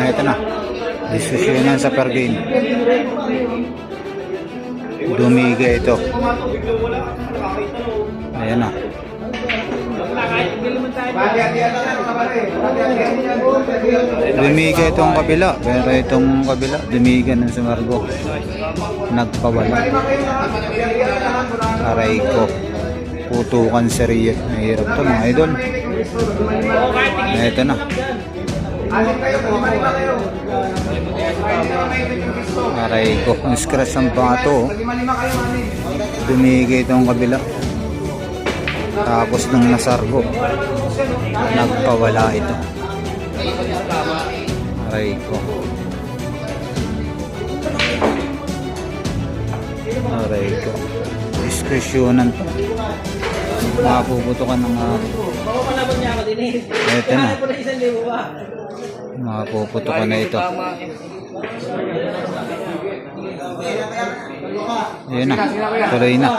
Ito na. Diskusyonan sa per game. Dumiga ito. Ayan na. Dumiga itong kabila. Pero itong kabila, dumiga ng sumargo. Nagpawala. Aray ko. Putukan sa Riyad. Mahirap to mga idol. Ito na. Aray ko. Ang scratch ng pangato. Dumigay itong kabila. Tapos nung nasargo, nagpawala ito. Aray ko. Aray ko. Diskresyonan to. Mapuputukan ng ito na. Mapuputukan na ito. Ayan na. Tuloy na.